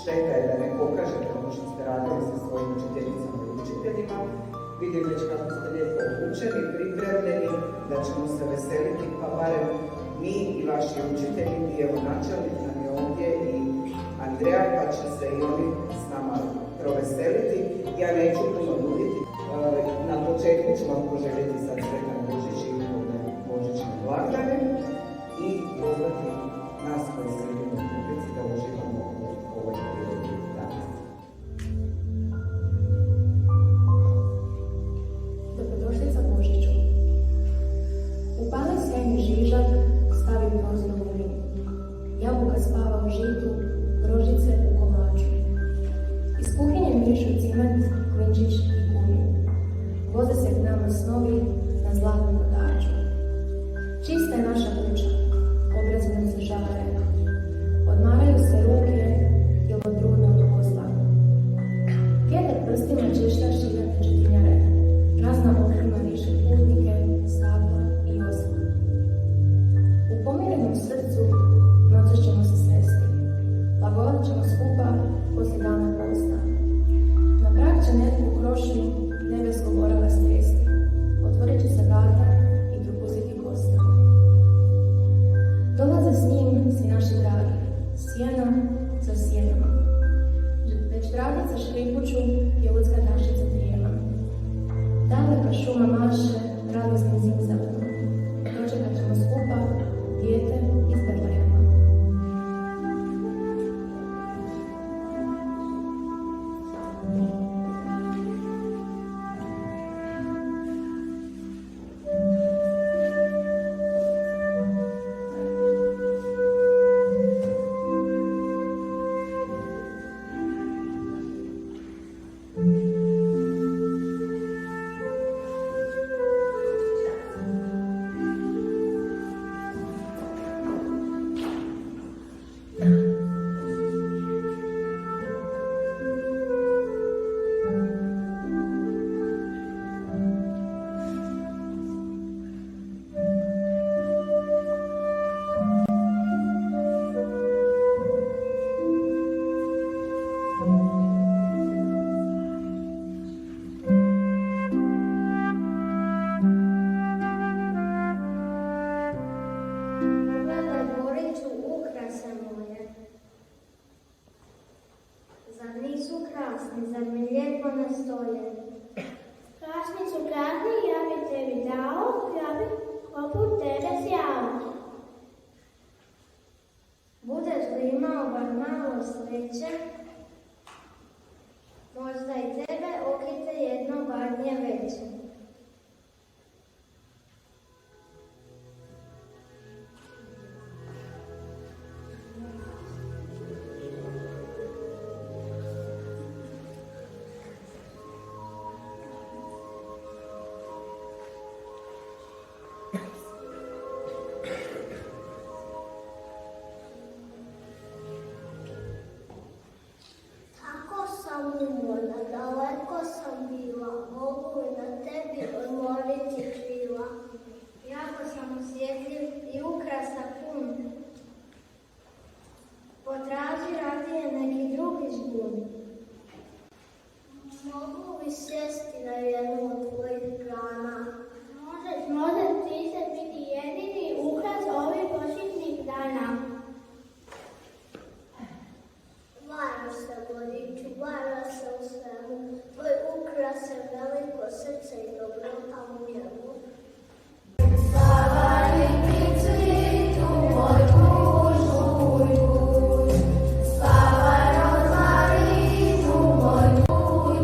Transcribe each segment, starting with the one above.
šteta je da ne pokažete ono što ste radili sa svojim učiteljicama i učiteljima. Vidim već kako ste lijepo obučeni, pripremljeni, da ćemo se veseliti, pa barem mi i vaši učitelji, i evo načelnik nam je ovdje i Andreja, pa će se i oni s nama proveseliti. Ja neću puno duljiti. Na početku ću vam poželjeti sad sretan Božić i božićne blagdane i pozvati nas koji sjedimo u publici da uživamo u ovoj prirodi danas. Dobrodošlica Božiću. Upali sjajni žižak, stavi prozor u vinu. Jabuka spava u žitu, grožice u kolaču. Iz kuhinje mirišu ciment, klinčić i kumin. Voze se k nama snovi na zlatnom kotaču. Čista je naša kuća, obrazi nam se žare. Odmaraju se ruke, jer od trudnog posla. Vjetar prstima češlja širate četinjare. Prazna okrima više putnike, stabla i osla. U pomirenom srcu noćas ćemo se sresti. Blagodat ćemo skupa poslije dana posta. Na prag će netko u krošnju nebeskog orava stresti. Otvorit će se vrata i propustiti gosta. Dolaze s njim svi naši dragi, sjenom za sjenom. Već vratice škripuću je udska tašica trijema. Daleka šuma maše radosnim zimzelenom. Dočekat ćemo skupa dijete iz Betlehema. Zar mi lijepo ne stoje? Krasni su krasni, ja bi tebi dao, ja bi poput tebe sjao. Budeš li imao bar malo sreće, možda i tebe okite jedno varnje veće. Umorna, daleko sam bila, mogu li na tebi odmoriti krila? Jako sam osjetljiv i ukrasa pun, potraži radije neki drugi žbun. Mogu li sjesti na jednu od tvojih grana? Možeš ti se biti jedini ukras ovih božićnih dana. Vara se vodiču, vara se u svemu, tvoj ukras je veliko srce i dobrota u njemu. Spavaj mi cvitu, moj kužuj, spavaj rozmarinu, moj kuj.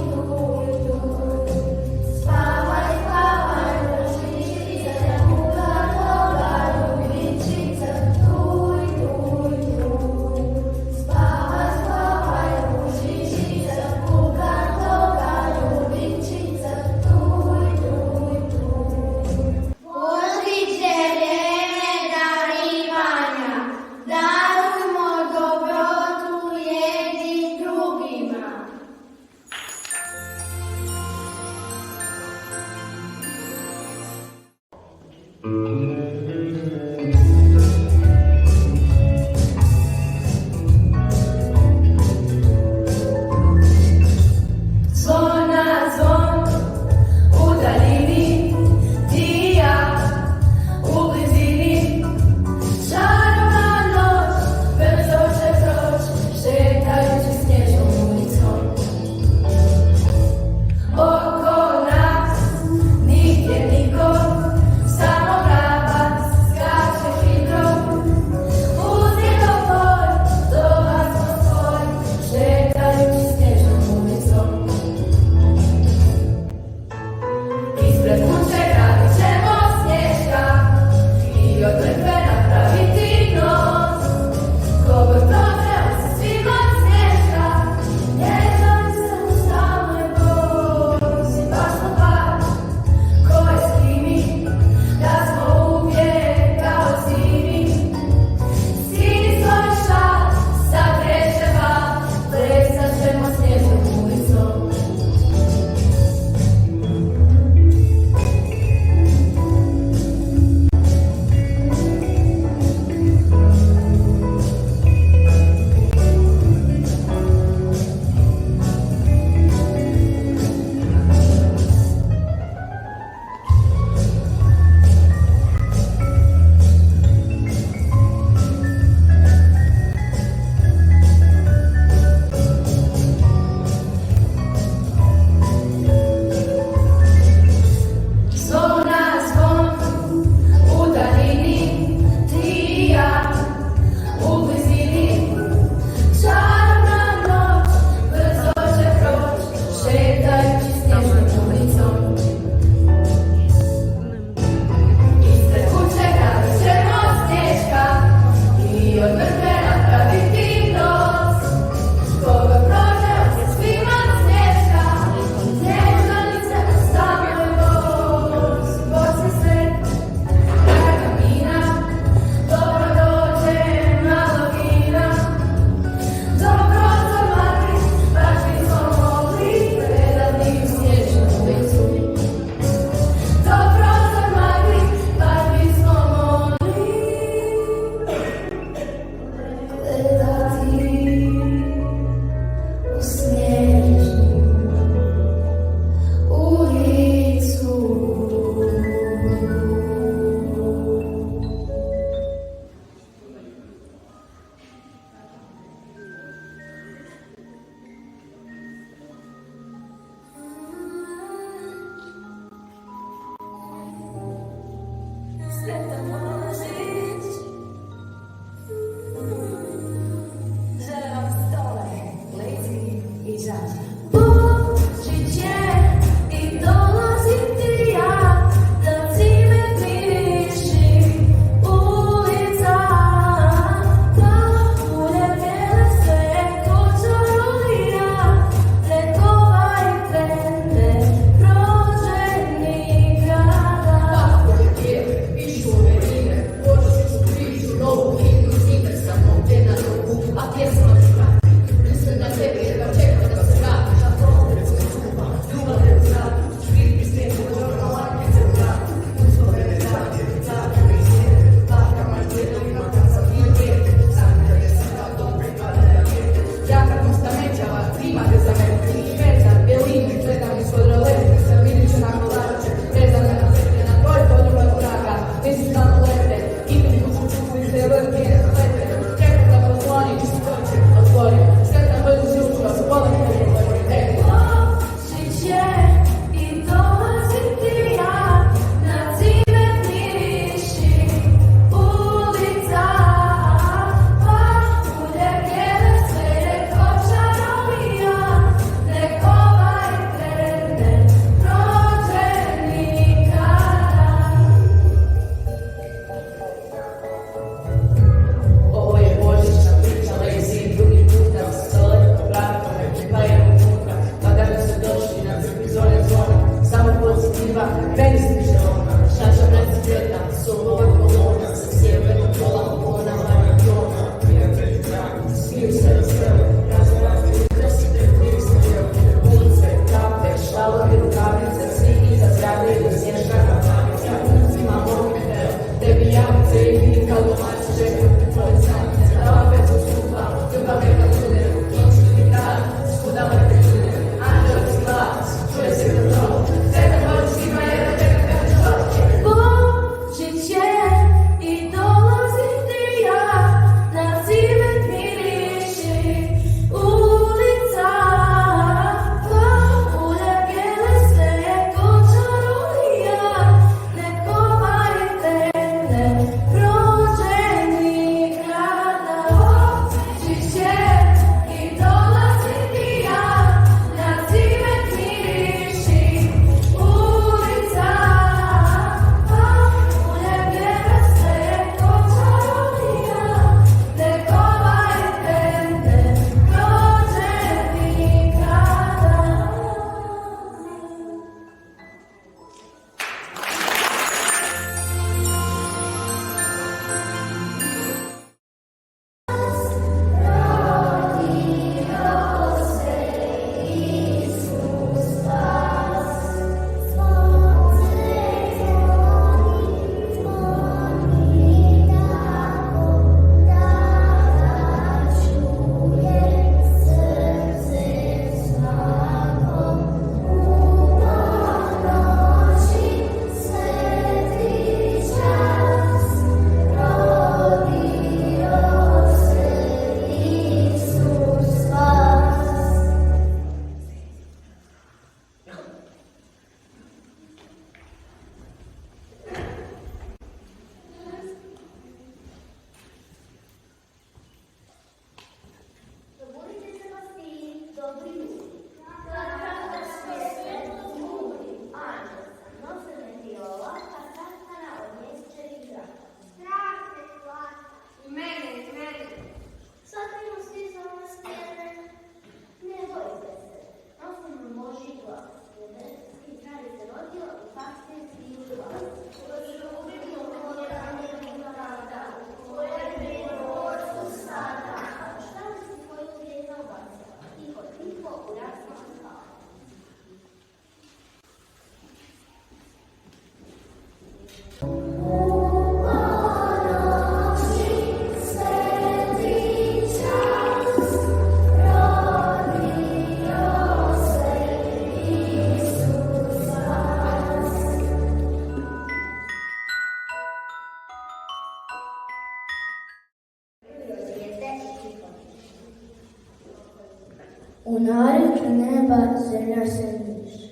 U narečju neba zemlja se miše.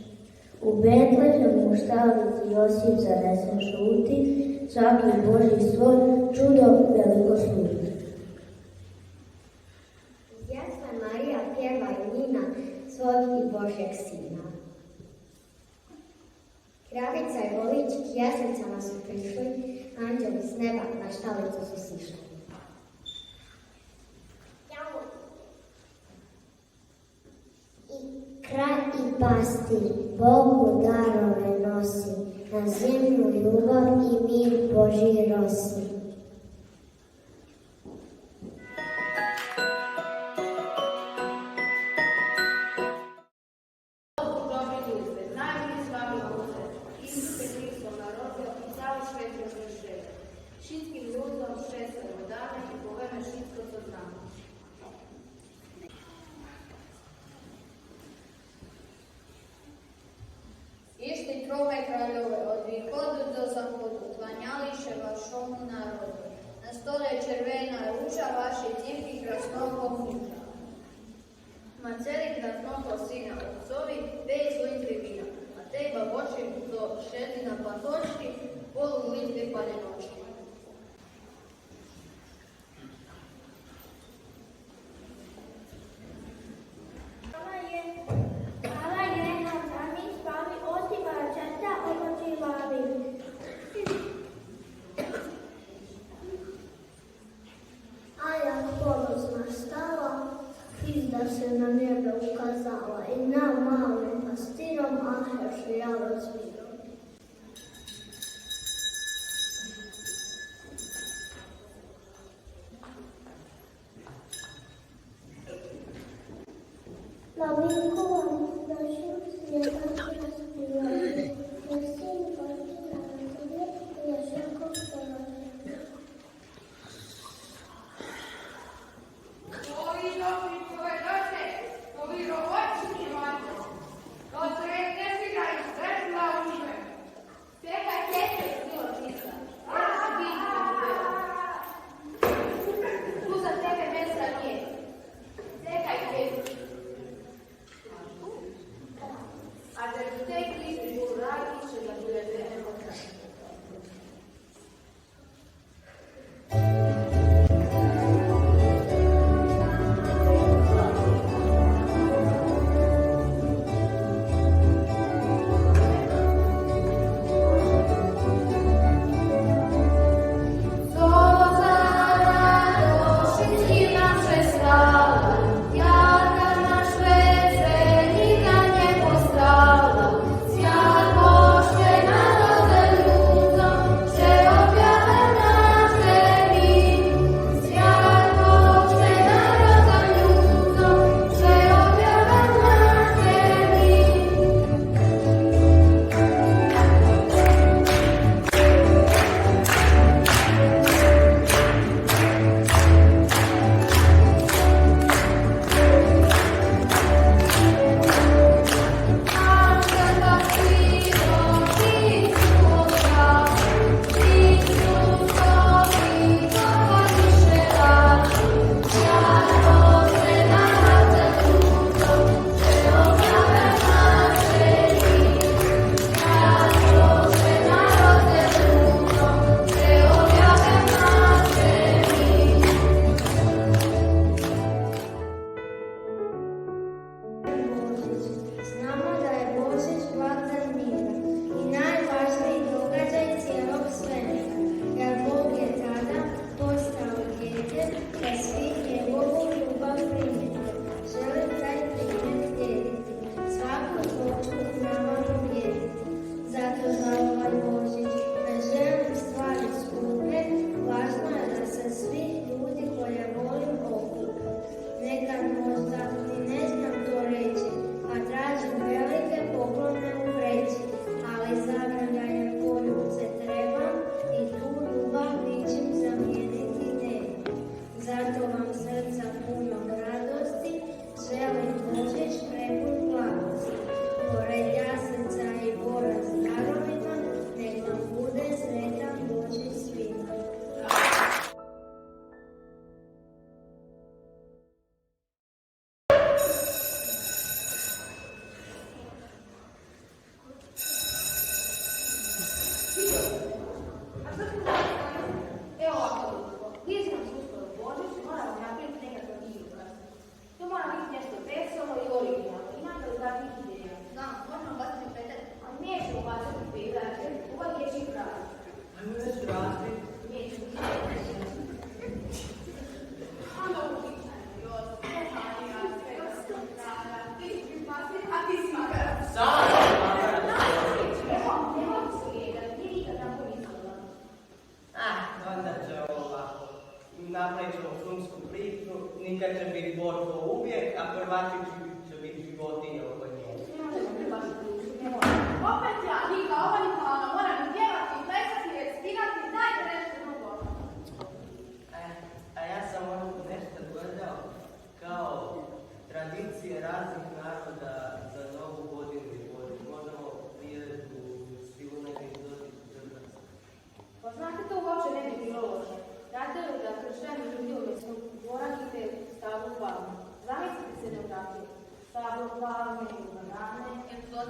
U Betlehemu u štalici Josip zanesen šuti, svaki Božji svoj čudo veliko sluti. Jasna Marija pjeva i Nina, slatki Božjeg Sina. Kravica i volič k jaslicama su prišli, anđeli s neba na štalicu su sišli. I kralj i pastir Bogu darove nosi, na zemlju ljubav i mir Božji rosi. Šitskim ljudom 6 dana i poveme šitsko to znamo. Išli trome kraljove od východu do zahodu, klanjališe vašomu narodu. Na stole červena ruža, vaši divki krasnoko muža. Maceli krasnoko sina otcovi, tej svojim tribina, a tej baboči do šedina patočki, polu litvi paljenočki. Da se na nebe ukazala i nam malim pastirom ahaše jalo zvirom. Lavinkovan našim svijetom raspivali, jer sin Božji naroduje, je šako porođen. Ovi rovočni manjo, to sretne si ga i sretna u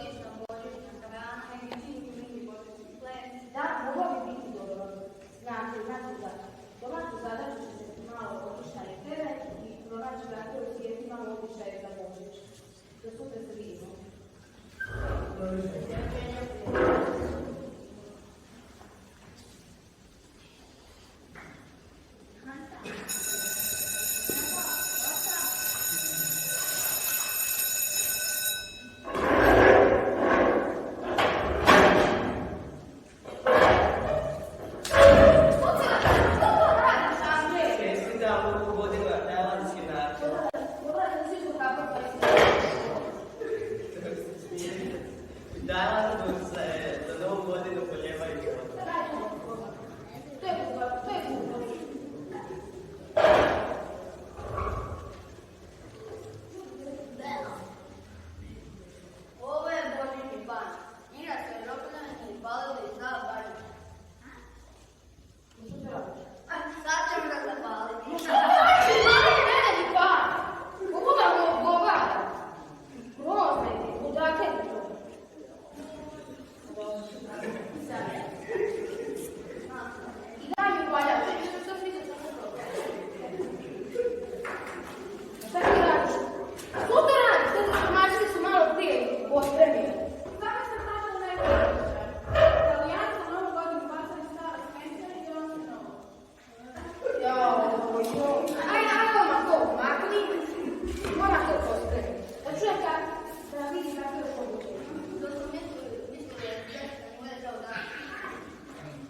odlična božićna hrana i čisti mili božićni plen. Da, moglo bi biti dobro. Znate da domaću zadaću će se malo otišta i tebe i pronaći vrate u svijetu malo otišta i za Božić. Do sutra se vidimo. Ovo je božićni ban. Igra se rokoljani i balili za Božić. Sad ćemo ga zapaliti.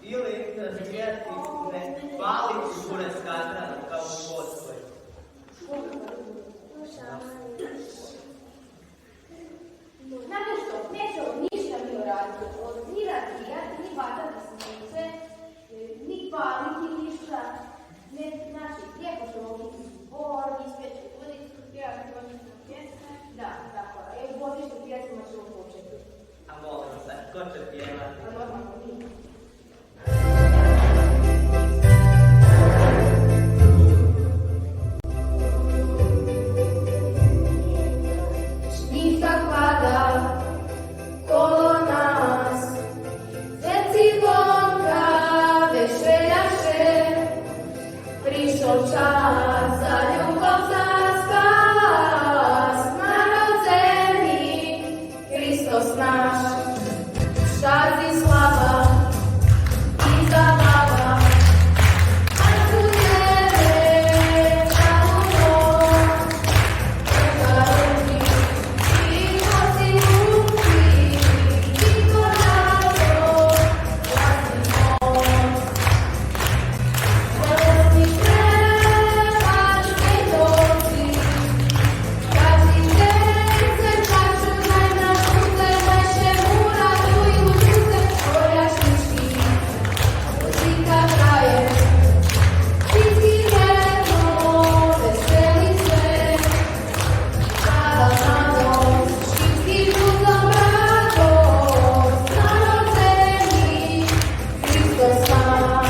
Ili razvijati ne paliti šure skatrane kao u Poljskoj. Znate što, neće od ništa mi uraditi, od ni razvijati, ni vatati smice, ni paliti ništa. Ne, znači, lijepo ćemo biti zbor, ispeći ulicu, pjevati božićne pjesme. Da, tako, u božićnim pjesmama ćemo početi. A molim se, ko će pjevati? A normalno mi. Snijka pada kolo nas, zeci vonka vešeljaše, prišao čas za ljubav, za spas, narod zemlji, Hristos naš, šazi slava i zabava, a su tebe zadovoljno, zarođi i nosi ruki, i konato, vlastimo. Zeleni trebaš svjedoci, kad si srce plaću najnažute, veše mu raduju žute, pojašnički, muzika traje, čitki vjerno, veseli sve, sada mladost, čitki ljudom radost, narod zemlji, Hristos naš.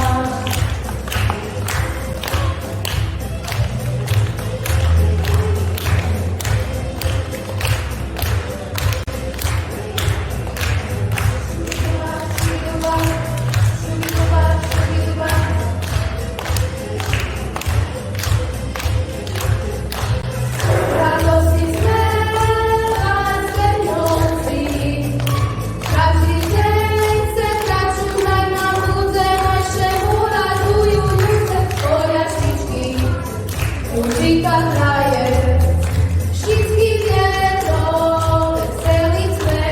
Radosti smela sve noci, traži srce, računaj na muze, naše mu raduju ljude, pojašnički, muzika traje, šitski vjetro, veseli sve,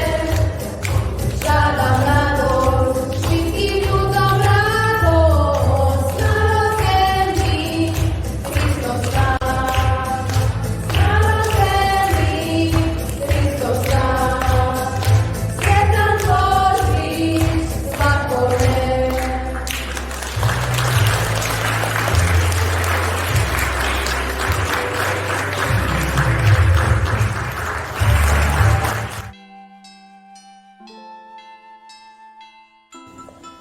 žada mladost, šitki ljudom radost, narod zemlji, Hristos naš. Narod zemlji, Hristos naš. Sretan Božić svakome.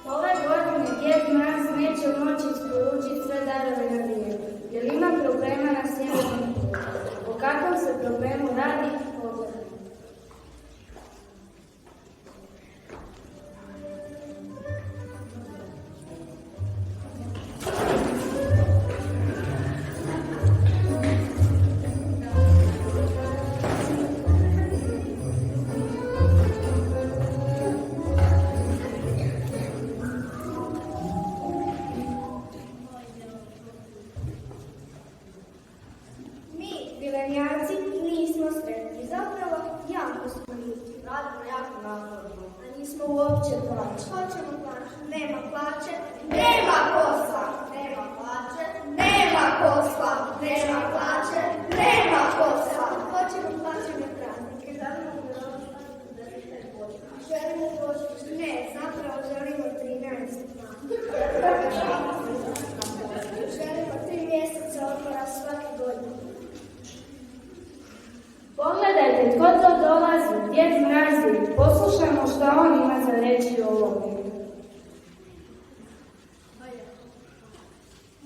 Ove godine Djed Mraz neće moći isporučiti sve darove na vrijeme, jer ima problema na sjevernom polu. O kakvom se problemu radi? Pogledaj. Hoće plaće. Hoćemo plaće. Nema plaće. Nema posla. Nema plaće. Nema posla. Nema plaće. Nema posla. Hoćemo plaćene praznike. Želimo Božić. Ne, zapravo želimo 13 Želimo 3 mjeseca odmora svake godine. Pogledajte tko to dolazi, Djed Mrazi, poslušajmo što on ima za reći o ovom.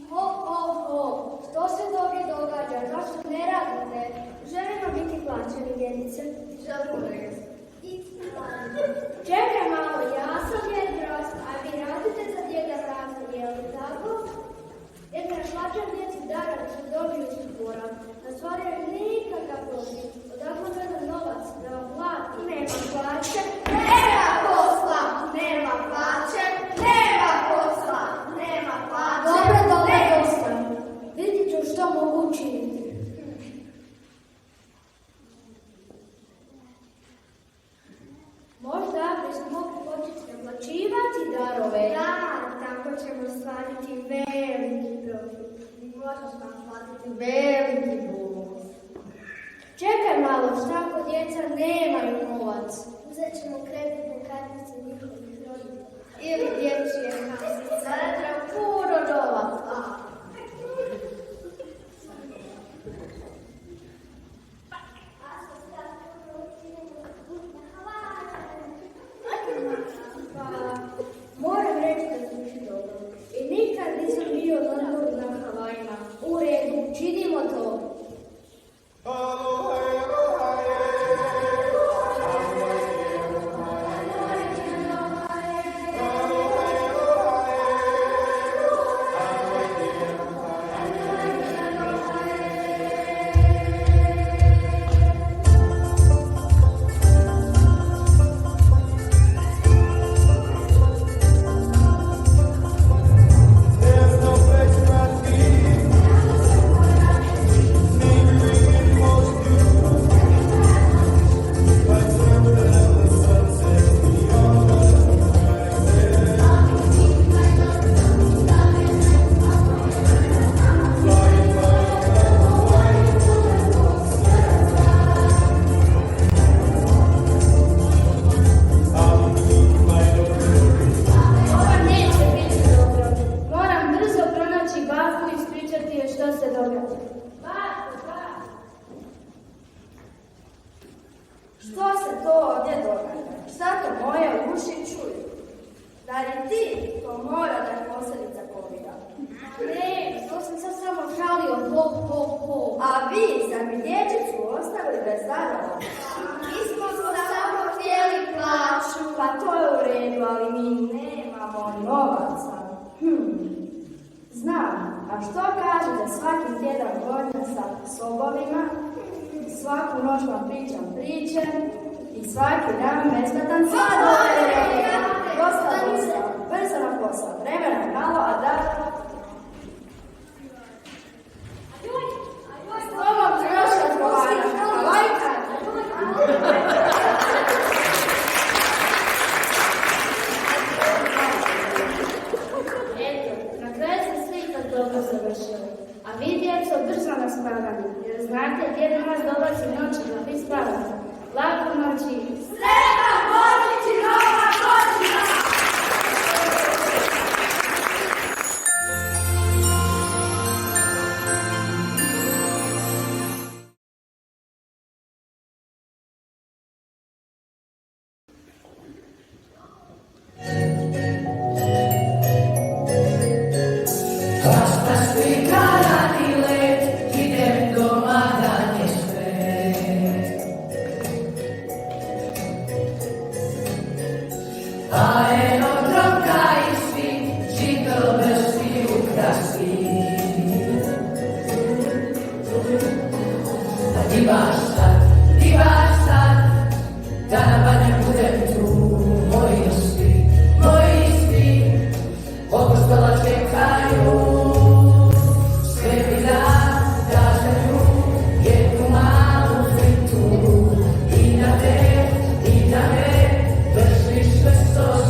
Ho, što se ovdje događa? Zašto ne radite? Želimo biti plaćeni djedice. Želimo resti. Čekaj malo, ja sam Djed Mraz, a vi radite za Djeda Mraza, je li tako? Djed Mraz plaća djeci darove što dobiju su borav. Ne stvaraju nikakav profit. Odakle gleda novac da vam plati? Nema plaće, nema posla, nema plaće, nema posla, nema plaće. Dobro, dosta. Vidjet ću što mogu učiniti. Možda bismo mogli početi naplaćivati darove. Da, tako ćemo stvariti veliki profit. I možeš vam platiti veliki bonus. Čekaj malo, šta ako djeca nemaju novac? Uzet ćemo kreditne kartice njihovih roditelja. Ili dječje kasice. Sada treba puno novaca. Moram reći da zvuči dobro. I nikad nisam bio na moru na Havajima. U redu, činimo to. Što se to ovdje događa? Šta to moje uši čuju? Da li ti to mora da je posljedica covida? Ne, to sam sad samo žalio, ho. A vi za mi dječicu ostavili bez darova? Mi smo samo htjeli plaću. Pa to je u redu, ali mi nemamo novaca. Znam, a što kažete svaki tjedan godina sa sobovima, svaku noć vam pričam priče i svaki dan besplatan sladoled. Dosta, brzo na posao, vremena je malo, a da... S tobom ću još razgovarati, a lajka! Eto, na kraju se svi tad dobro završili. A vi, djeco, brzo na spavanje, jer znate, Djed Mraz dolazi noći da vi spavate. Laku noći! Sretan Božić i Nova godina! I na te, vršiš sve sto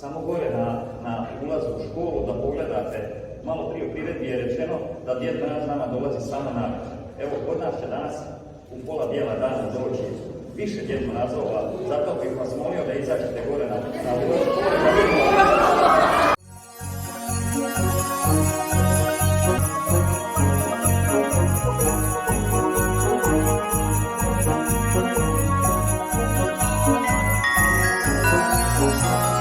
samo gore na ulazu u školu da pogledate, malo prije u priredbi je rečeno da Djed Mraz nama dolazi samo na noć. Evo, kod nas će danas u pola bijela dana doći više Djed Mrazova, zato bih vas molio da izađete gore Hvala.